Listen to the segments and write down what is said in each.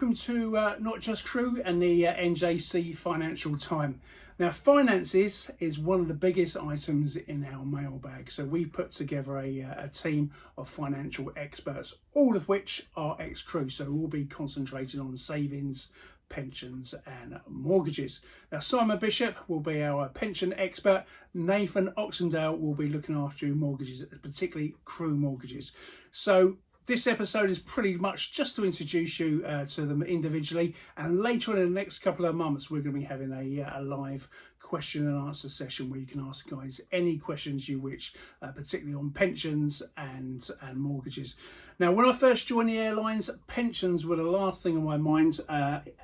welcome to Not Just Crew and the NJC Financial Team. Now, finances is one of the biggest items in our mailbag, so we put together a team of financial experts, all of which are ex-crew, so we'll be concentrating on savings, pensions and mortgages. Now, Simon Bishop will be our pension expert. Nathan Oxendale will be looking after your mortgages, particularly crew mortgages. So this episode is pretty much just to introduce you to them individually, and later in the next couple of months we're going to be having a live question and answer session where you can ask guys any questions you wish, particularly on pensions and mortgages. Now, when I first joined the airlines, pensions were the last thing on my mind,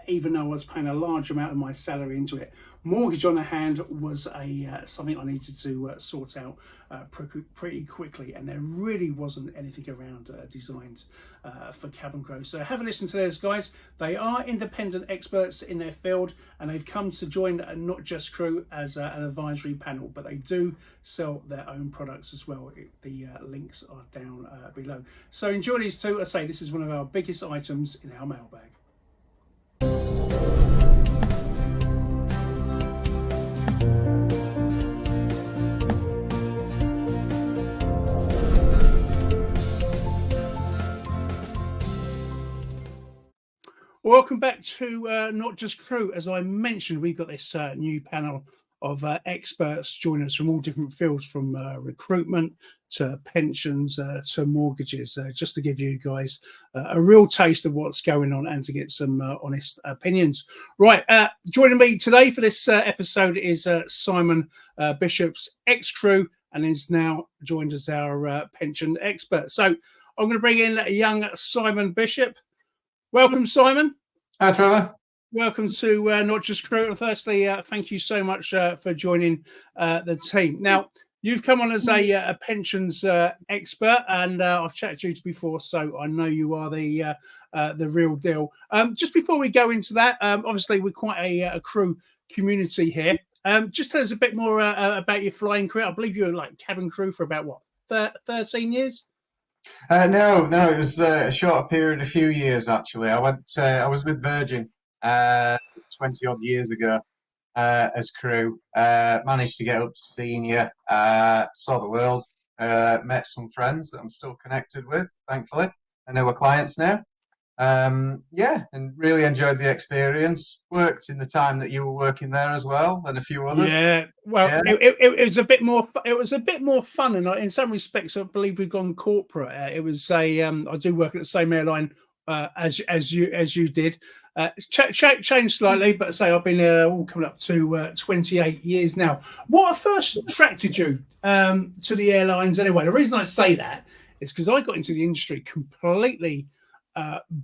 even though I was paying a large amount of my salary into it. Mortgage on the hand was something I needed to sort out pretty quickly, and there really wasn't anything around designed for cabin crew. So have a listen to those guys. They are independent experts in their field, and they've come to join Not Just Crew as an advisory panel, but they do sell their own products as well. The links are down below. So enjoy these two. I say this is one of our biggest items in our mailbag. Welcome back to Not Just Crew. As I mentioned, we've got this new panel of experts joining us from all different fields, from recruitment to pensions to mortgages, just to give you guys a real taste of what's going on and to get some honest opinions. Right, joining me today for this episode is Simon Bishop's ex-crew, and is now joined as our pension expert. So I'm going to bring in young Simon Bishop. Welcome, Simon. Hi, Trevor. Welcome to Not Just Crew. And firstly, thank you so much for joining the team. Now, you've come on as a pensions expert, and I've chatted to you before, so I know you are the real deal. Just before we go into that, obviously we're quite a crew community here. Just tell us a bit more about your flying career. I believe you were like cabin crew for about, what, 13 years? No, it was a short period, a few years actually. I was with Virgin 20 odd years ago as crew. Managed to get up to senior, saw the world, met some friends that I'm still connected with, thankfully, and they were clients now. And really enjoyed the experience. Worked in the time that you were working there as well, and a few others. Yeah, well, yeah. It was a bit more. It was a bit more fun, and in some respects, I believe we've gone corporate. It was I do work at the same airline as you did. Changed slightly, but say I've been all coming up to 28 years now. What first attracted you to the airlines anyway? The reason I say that is because I got into the industry completely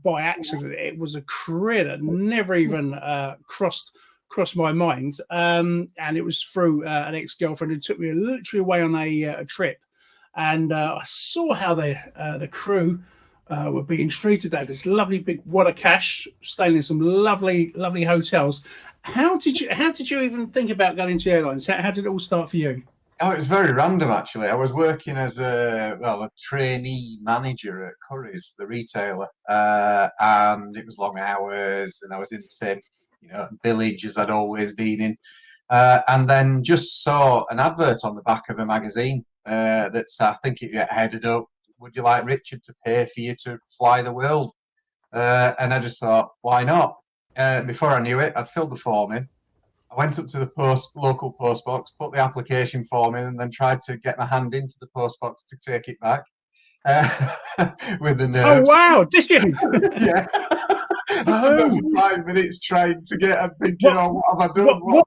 by accident. It was a career that never even crossed my mind, and it was through an ex-girlfriend who took me literally away on a trip, and I saw how the crew were being treated. They had this lovely big wad of cash, staying in some lovely hotels. How did you even think about going into airlines? How did it all start for you? Oh, it was very random, actually. I was working as a trainee manager at Curry's, the retailer, and it was long hours, and I was in the same, village as I'd always been in, and then just saw an advert on the back of a magazine that's, I think it headed up, "Would you like Richard to pay for you to fly the world?" And I just thought, why not? Before I knew it, I'd filled the form in. I went up to the local post box, put the application form in, and then tried to get my hand into the post box to take it back with the nerves. Oh wow! Did you? Yeah. I stood there for 5 minutes trying to get. I'm thinking, what have I done? What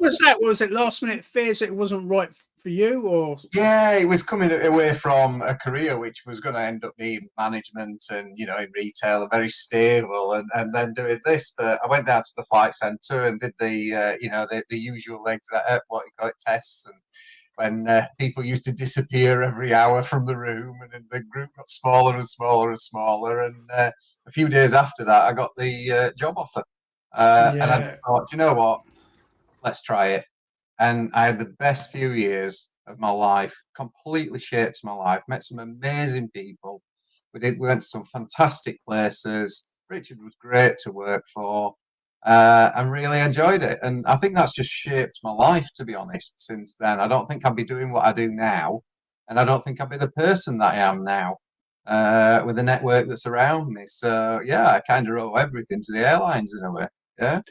was that? Was it last minute fears it wasn't right for you, or? Yeah, it was coming away from a career which was going to end up being management and in retail, very stable, and then doing this. But I went down to the flight centre and did the the usual what you call it, tests, and when people used to disappear every hour from the room, and the group got smaller and smaller and smaller. And a few days after that, I got the job offer, and I thought, you know what, let's try it. And I had the best few years of my life, completely shaped my life, met some amazing people. We went to some fantastic places, Richard was great to work for, and really enjoyed it. And I think that's just shaped my life, to be honest, since then. I don't think I'd be doing what I do now, and I don't think I'd be the person that I am now, with the network that's around me. So yeah, I kind of owe everything to the airlines in a way. Yeah.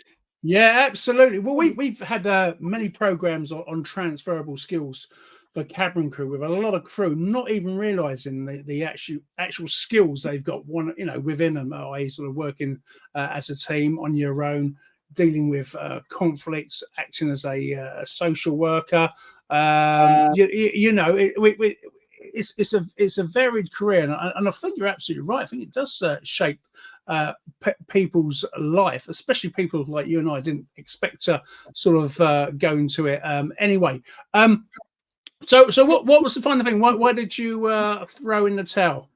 Yeah, absolutely. Well, we've had many programs on transferable skills for cabin crew, with a lot of crew not even realizing the actual skills they've got within them, i.e. sort of working as a team on your own, dealing with conflicts, acting as a social worker. It's a varied career, and I think you're absolutely right. I think it does shape people's life, especially people like you and I didn't expect to sort of go into it anyway. So what was the final thing? Why did you throw in the towel?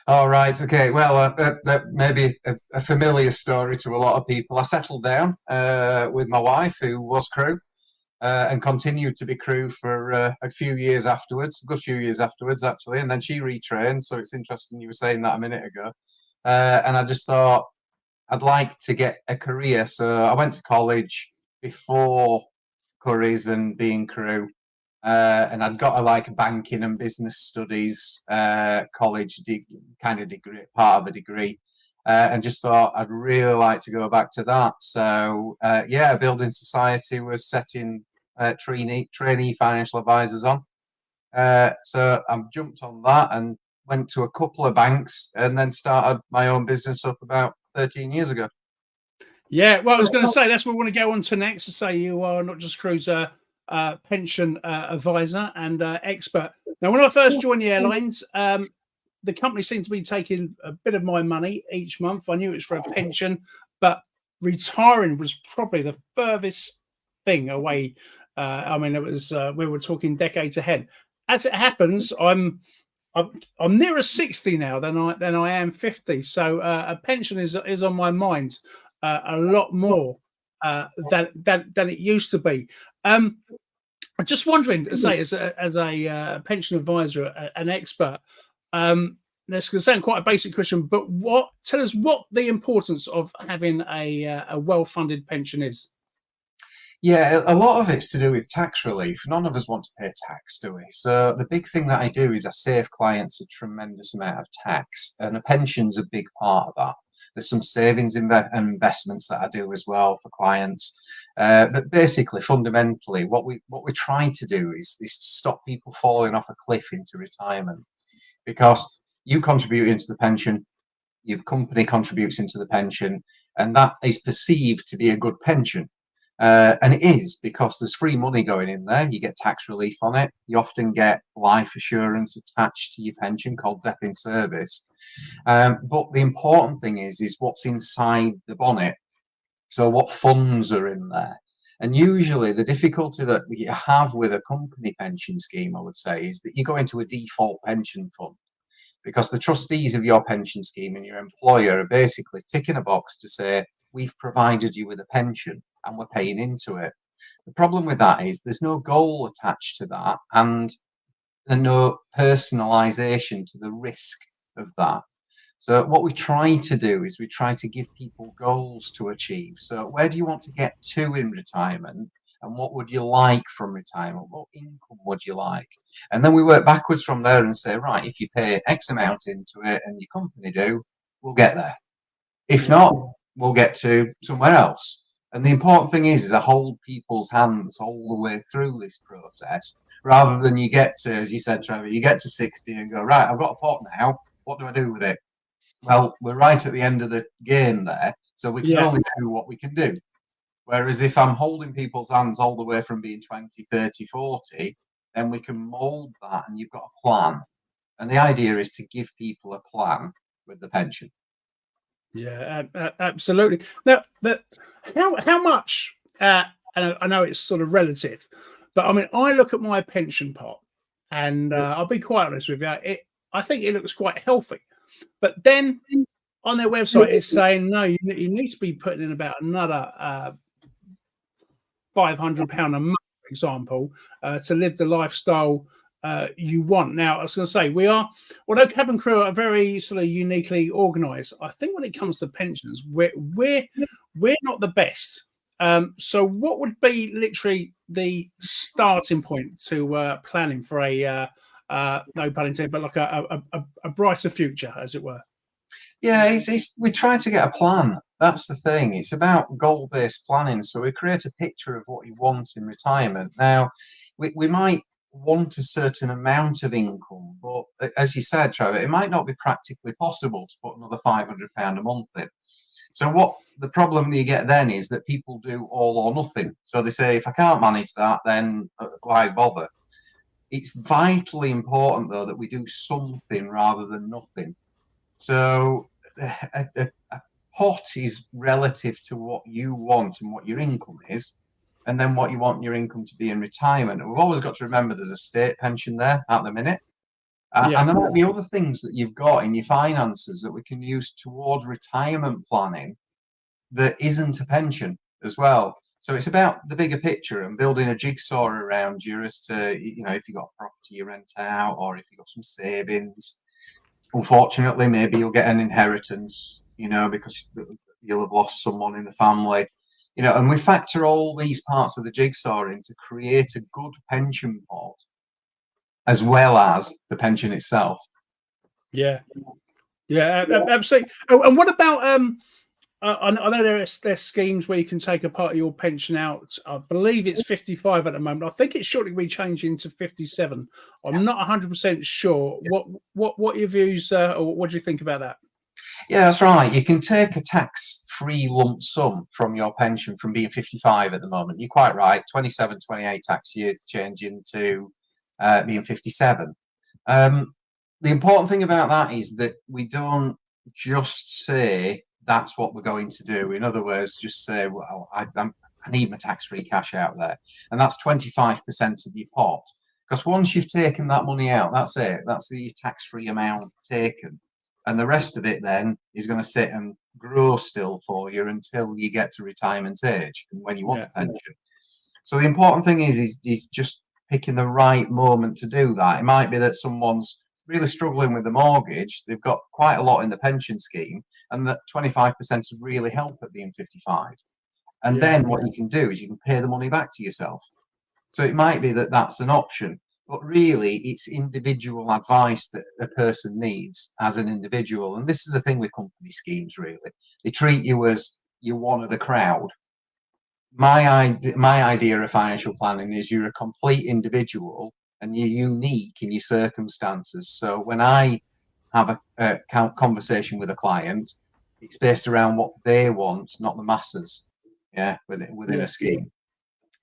All right. Okay. Well, that may be a familiar story to a lot of people. I settled down with my wife, who was crew, and continued to be crew for a few years afterwards, a good few years afterwards, actually. And then she retrained. So it's interesting you were saying that a minute ago. And I just thought I'd like to get a career. So I went to college before Curry's and being crew. And I'd got a banking and business studies college kind of degree, part of a degree, and just thought I'd really like to go back to that. So yeah, Building Society was setting trainee financial advisors on. So I jumped on that and went to a couple of banks, and then started my own business up about 13 years ago. Yeah, well, I was going to say that's what we want to go on to next. To say you are not just crew's pension advisor and expert. Now, when I first joined the airlines, the company seemed to be taking a bit of my money each month. I knew it was for a pension, but retiring was probably the furthest thing away. I mean, it was we were talking decades ahead. As it happens, I'm nearer 60 now than I am 50. So a pension is on my mind a lot more than it used to be. I'm just wondering, say, as a pension advisor, an expert, this can sound quite a basic question, but tell us what the importance of having a well-funded pension is. Yeah, a lot of it's to do with tax relief. None of us want to pay tax, do we? So the big thing that I do is I save clients a tremendous amount of tax, and a pension's a big part of that. There's some savings and investments that I do as well for clients. But basically, fundamentally, what we try to do is to stop people falling off a cliff into retirement, because you contribute into the pension, your company contributes into the pension, and that is perceived to be a good pension. And it is, because there's free money going in there. You get tax relief on it. You often get life assurance attached to your pension called death in service. But the important thing is what's inside the bonnet. So what funds are in there? And usually the difficulty that you have with a company pension scheme, I would say, is that you go into a default pension fund, because the trustees of your pension scheme and your employer are basically ticking a box to say, we've provided you with a pension and we're paying into it. The problem with that is there's no goal attached to that, and no personalisation to the risk of that. So what we try to do is we try to give people goals to achieve. So where do you want to get to in retirement? And what would you like from retirement? What income would you like? And then we work backwards from there and say, right, if you pay X amount into it and your company do, we'll get there. If not, we'll get to somewhere else. And the important thing is I hold people's hands all the way through this process, rather than you get to, as you said, Trevor, you get to 60 and go, right, I've got a pot now. What do I do with it? Well, we're right at the end of the game there, so we can only do what we can do. Whereas if I'm holding people's hands all the way from being 20, 30, 40, then we can mold that, and you've got a plan. And the idea is to give people a plan with the pension. Yeah, absolutely. Now, how much? And I know it's sort of relative, but I mean, I look at my pension pot, and I'll be quite honest with you. I think it looks quite healthy, but then on their website, it's saying no, you need to be putting in about another £500 a month, for example, to live the lifestyle you want. Now, I was going to say, although Cabin Crew are very sort of uniquely organised, I think when it comes to pensions, we're not the best. So what would be literally the starting point to planning for a no pun intended, but like a brighter future, as it were? Yeah, we try to get a plan. That's the thing. It's about goal-based planning. So we create a picture of what you want in retirement. Now, we might want a certain amount of income, but as you said, Trevor, it might not be practically possible to put another £500 a month in. So what the problem you get then is that people do all or nothing. So they say, if I can't manage that, then why bother? It's vitally important, though, that we do something rather than nothing. So a pot is relative to what you want and what your income is, and then what you want your income to be in retirement. And we've always got to remember there's a state pension there at the minute. And there might be other things that you've got in your finances that we can use towards retirement planning that isn't a pension as well. So it's about the bigger picture and building a jigsaw around you as to, if you've got a property you rent out or if you've got some savings. Unfortunately, maybe you'll get an inheritance, because you'll have lost someone in the family, and we factor all these parts of the jigsaw in to create a good pension pot as well as the pension itself. Yeah, absolutely. Oh, and what about I know there's schemes where you can take a part of your pension out. I believe it's 55 at the moment. I think it's shortly be changing to 57. I'm not 100% sure. What your views or what do you think about that? Yeah, that's right. You can take a tax-free lump sum from your pension from being 55 at the moment. You're quite right. 27, 28 tax years changing to being 57. The important thing about that is that we don't just say that's what we're going to do. In other words, just say, well, I need my tax-free cash out there. And that's 25% of your pot. Because once you've taken that money out, that's it. That's the tax-free amount taken. And the rest of it then is going to sit and grow still for you until you get to retirement age and when you want the pension. So the important thing is just picking the right moment to do that. It might be that someone's really struggling with the mortgage. They've got quite a lot in the pension scheme, and that 25% would really help at being 55. And then what you can do is you can pay the money back to yourself. So it might be that that's an option. But really, it's individual advice that a person needs as an individual. And this is the thing with company schemes, really. They treat you as you're one of the crowd. My idea of financial planning is you're a complete individual and you're unique in your circumstances. So when I have a conversation with a client, it's based around what they want, not the masses, within a scheme.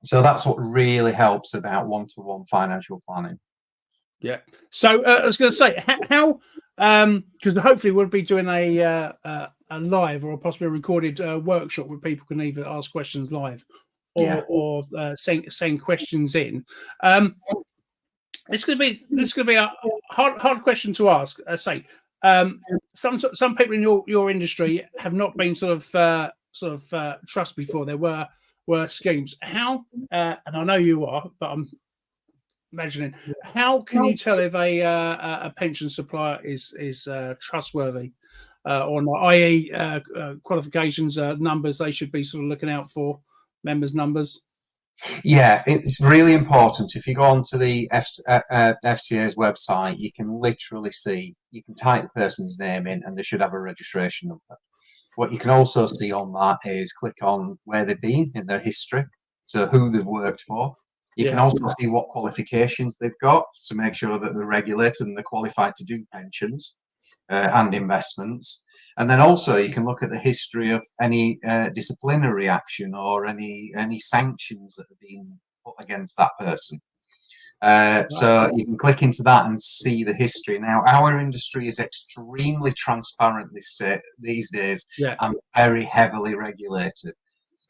So that's what really helps about one-to-one financial planning. Yeah. So I was going to say, how because hopefully we'll be doing a live or possibly a recorded workshop where people can either ask questions live or send questions in. This could be a hard question to ask. Some people in your industry have not been sort of trust before. There were schemes. How and I know you are, but I'm imagining, how can you tell if a pension supplier is trustworthy or not, i.e. Qualifications, numbers they should be sort of looking out for, members' numbers? Yeah, it's really important. If you go onto the FCA's website, you can literally see, you can type the person's name in and they should have a registration number. What you can also see on that is click on where they've been in their history, so who they've worked for. You can also see what qualifications they've got to make sure that they're regulated and they're qualified to do pensions and investments. And then also you can look at the history of any disciplinary action or any sanctions that have been put against that person. So you can click into that and see the history. Now, our industry is extremely transparent these days and very heavily regulated.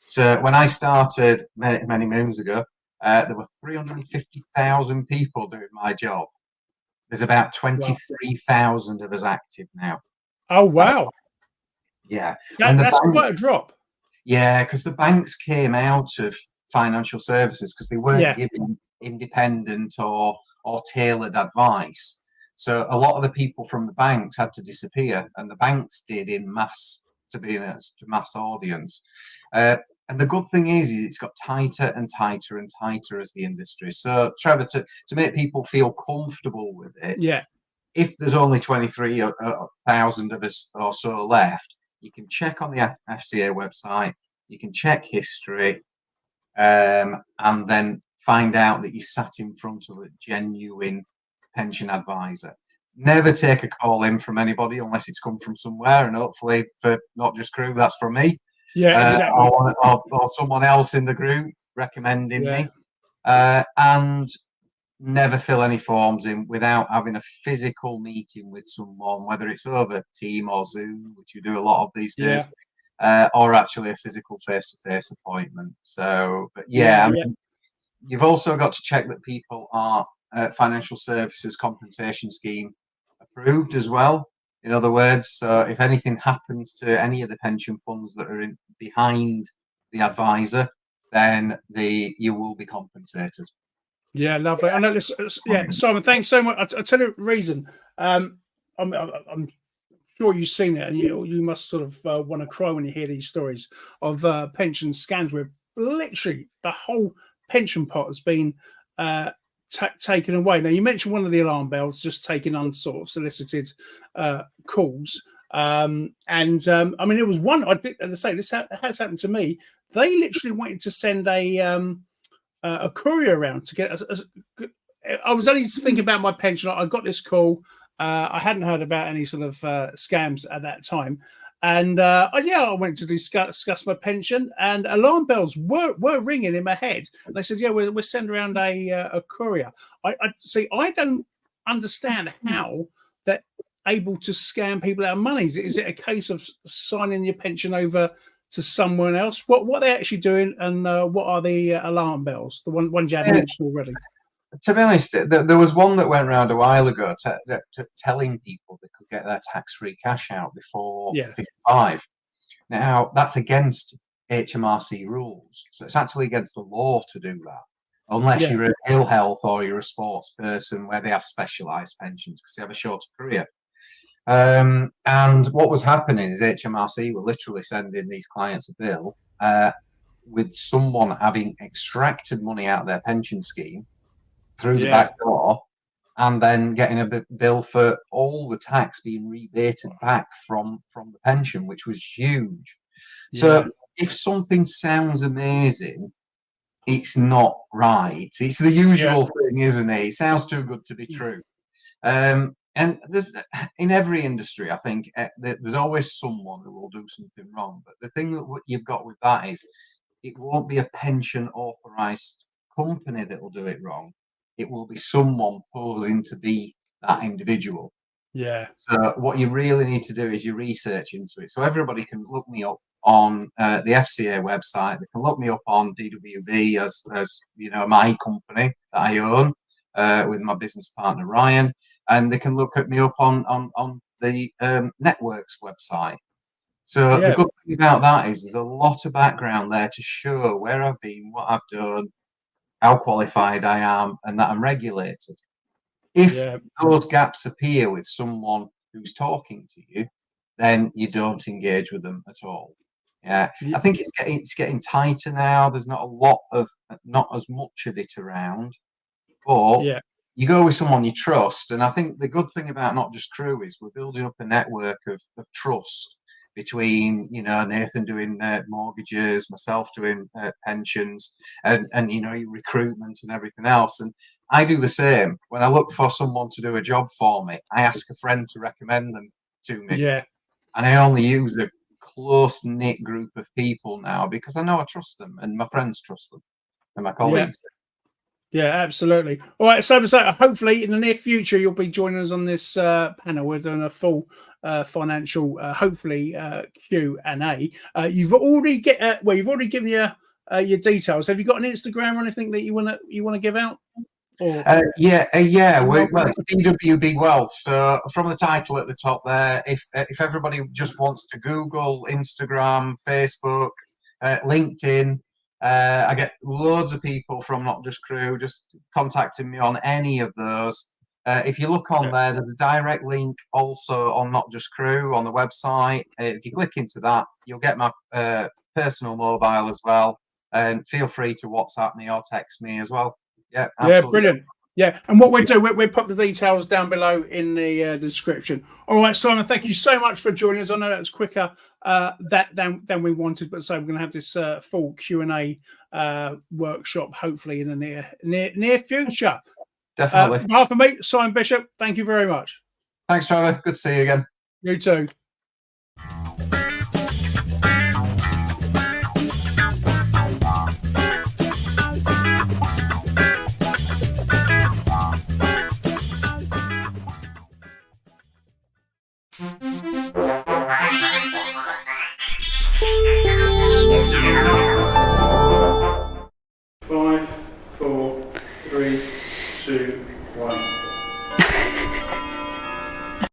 So when I started many moons ago, there were 350,000 people doing my job. There's about 23,000 of us active now. Oh, wow. Yeah. That's quite a drop. Yeah, because the banks came out of financial services because they weren't giving independent or tailored advice. So a lot of the people from the banks had to disappear, and the banks did in mass to be in a mass audience. And the good thing is it's got tighter and tighter and tighter as the industry. So Trevor, to make people feel comfortable with it, Yeah. if there's only 23,000 of us or so left, you can check on the FCA website, you can check history, and then find out that you sat in front of a genuine pension advisor. Never take a call in from anybody unless it's come from somewhere, and hopefully for Not Just Crew, that's from me. Yeah, exactly. Or someone else in the group recommending me. And never fill any forms in without having a physical meeting with someone, whether it's over Team or Zoom, which you do a lot of these days, or actually a physical face-to-face appointment. So, but I mean, you've also got to check that people are financial services compensation scheme approved as well. In other words, so if anything happens to any of the pension funds that are behind the advisor, then you will be compensated. Yeah, lovely. I know this. Yeah, Simon, thanks so much. I'll tell you the reason. I'm sure you've seen it, and you must sort of want to cry when you hear these stories of pension scams where literally the whole pension pot has been taken away. Now, you mentioned one of the alarm bells just taking unsort of solicited calls. I mean, it was one. I did, as I say, this has happened to me. They literally wanted to send a courier around to get. I was only thinking about my pension. I got this call. I hadn't heard about any sort of scams at that time, and I went to discuss my pension, and alarm bells were ringing in my head. And they said, "Yeah, we're sending around a courier." I see. I don't understand how they're able to scam people out of money. Is it a case of signing your pension over to someone else? What are they actually doing, and what are the alarm bells? The ones you had mentioned already. To be honest, there was one that went around a while ago telling people they could get their tax-free cash out before 55. Now, that's against HMRC rules. So it's actually against the law to do that, unless you're in ill health or you're a sports person where they have specialised pensions because they have a shorter career. And what was happening is HMRC were literally sending these clients a bill with someone having extracted money out of their pension scheme through the back door, and then getting a bill for all the tax being rebated back from the pension, which was huge. So if something sounds amazing, it's not right. It's the usual thing, isn't it? It sounds too good to be true. And there's, in every industry, I think there's always someone who will do something wrong. But the thing that you've got with that is it won't be a pension authorised company that will do it wrong. It will be someone posing to be that individual. Yeah. So what you really need to do is your research into it. So everybody can look me up on the FCA website. They can look me up on DWB as you know, my company that I own with my business partner Ryan, and they can look at me up on the network's website. So the good thing about that is there's a lot of background there to show where I've been, what I've done, how qualified I am, and that I'm regulated. If those gaps appear with someone who's talking to you, then you don't engage with them at all. I think it's getting tighter now. There's not as much of it around, but you go with someone you trust. And I think the good thing about Not Just Crew is we're building up a network of trust between, you know, Nathan doing mortgages, myself doing pensions, and you know, recruitment and everything else. And I do the same. When I look for someone to do a job for me, I ask a friend to recommend them to me. And I only use a close-knit group of people now because I know I trust them, and my friends trust them, and my colleagues. Yeah, absolutely. All right, so hopefully in the near future you'll be joining us on this panel. We're doing a full financial, hopefully Q&A. You've already given your details. Have you got an Instagram or anything that you wanna give out? Well, it's DWB Wealth. So from the title at the top there, if everybody just wants to Google, Instagram, Facebook, LinkedIn, I get loads of people from Not Just Crew just contacting me on any of those. If you look on there, there's a direct link also on Not Just Crew on the website. If you click into that, you'll get my personal mobile as well. And feel free to WhatsApp me or text me as well. Yeah, absolutely. Yeah, brilliant. Yeah, and what we'll do, we'll put the details down below in the description. All right, Simon, thank you so much for joining us. I know that was quicker than we wanted, but so we're going to have this full Q&A workshop hopefully in the near future. Definitely. On behalf of me, Simon Bishop, thank you very much. Thanks, Trevor. Good to see you again. You too. Five, four, three, two, one.